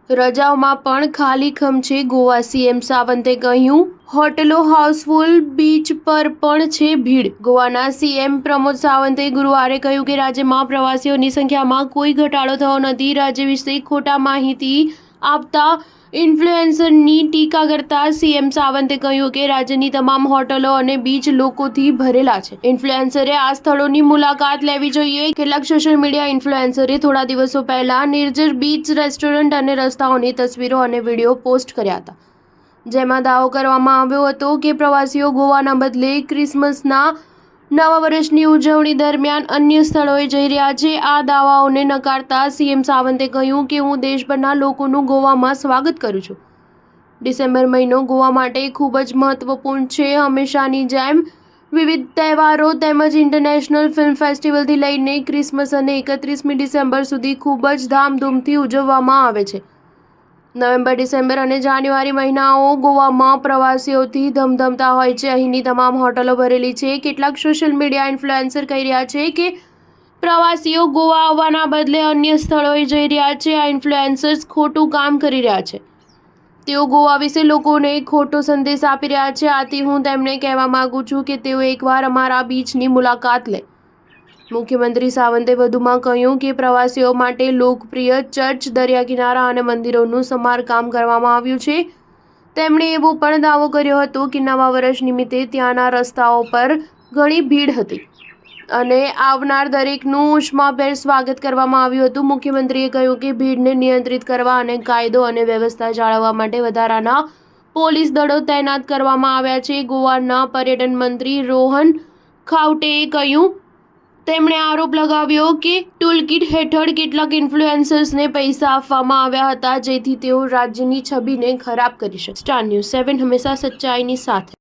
રજાઓમાં પણ ખાલીખમ છે ગોવા. સીએમ સાવંતે કહ્યું, હોટલો હાઉસફુલ, બીચ પર પણ છે ભીડ. ગોવાના સીએમ પ્રમોદ સાવંતે ગુરુવારે કહ્યું કે રાજ્યમાં પ્રવાસીઓની સંખ્યામાં કોઈ ઘટાડો થયો નથી. રાજ્ય વિશે ખોટા માહિતી આપતા ઇન્ફ્લુએન્સરની ટીકા કરતા સીએમ સાવંતે કહ્યું કે રાજ્યની તમામ હોટલો અને બીચ લોકોથી ભરેલા છે. ઇન્ફ્લુએન્સરે આ સ્થળોની મુલાકાત લેવી જોઈએ. કેટલાક સોશિયલ મીડિયા ઇન્ફ્લુએન્સરે થોડા દિવસો પહેલા નિર્જર બીચ, રેસ્ટોરન્ટ અને રસ્તાઓની તસવીરો અને વિડીયો પોસ્ટ કર્યા હતા, જેમાં દાવો કરવામાં આવ્યો હતો કે પ્રવાસીઓ ગોવાના બદલે ક્રિસમસના નવા વર્ષની ઉજવણી દરમિયાન અન્ય સ્થળોએ જઈ રહ્યા છે. આ દાવાઓને નકારતા સીએમ સાવંતે કહ્યું કે હું દેશભરના લોકોનું ગોવામાં સ્વાગત કરું છું. ડિસેમ્બર મહિનો ગોવા માટે ખૂબ જ મહત્વપૂર્ણ છે. હંમેશાની જેમ વિવિધ તહેવારો તેમજ ઇન્ટરનેશનલ ફિલ્મ ફેસ્ટિવલથી લઈને ક્રિસમસ અને 31મી ડિસેમ્બર સુધી ખૂબ જ ધામધૂમથી ઉજવવામાં આવે છે. નવેમ્બર, ડિસેમ્બર અને જાન્યુઆરી મહિનાઓ ગોવામાં પ્રવાસીઓથી ધમધમતા હોય છે. અહીંની તમામ હોટલો ભરેલી છે. કેટલાક સોશિયલ મીડિયા ઇન્ફ્લુએન્સર કહી રહ્યા છે કે પ્રવાસીઓ ગોવા આવવાના બદલે અન્ય સ્થળોએ જઈ રહ્યા છે. આ ઇન્ફ્લુએન્સર્સ ખોટું કામ કરી રહ્યા છે. તેઓ ગોવા વિશે લોકોને ખોટો સંદેશ આપી રહ્યા છે. આથી હું તેમને કહેવા માંગુ છું કે તેઓ એકવાર અમારા બીચની મુલાકાત લે. મુખ્યમંત્રી સાવંતે વધુમાં કહ્યું કે પ્રવાસીઓ માટે લોકપ્રિય ચર્ચ, દરિયા કિનારા અને મંદિરોનું સમારકામ કરવામાં આવ્યું છે. તેમણે એવો પણ દાવો કર્યો હતો કે નવા વર્ષ નિમિત્તે ત્યાંના રસ્તાઓ પર ઘણી ભીડ હતી અને આવનાર દરેકનું ઉષ્માભેર સ્વાગત કરવામાં આવ્યું હતું. મુખ્યમંત્રીએ કહ્યું કે ભીડને નિયંત્રિત કરવા અને કાયદો અને વ્યવસ્થા જાળવવા માટે વધારાના પોલીસ દળો તૈનાત કરવામાં આવ્યા છે. ગોવાના પર્યટન મંત્રી રોહન ખાઉટેએ કહ્યું, તેમણે આરોપ લગાવ્યો કે ટૂલકિટ હેઠળ કેટલાક ઇન્ફ્લુએન્સર્સને પૈસા આપવામાં આવ્યા હતા જેથી તેઓ રાજ્યની છબીને ખરાબ કરી શકે. સ્ટાર ન્યૂઝ 7 હંમેશા સચ્ચાઈની સાથે.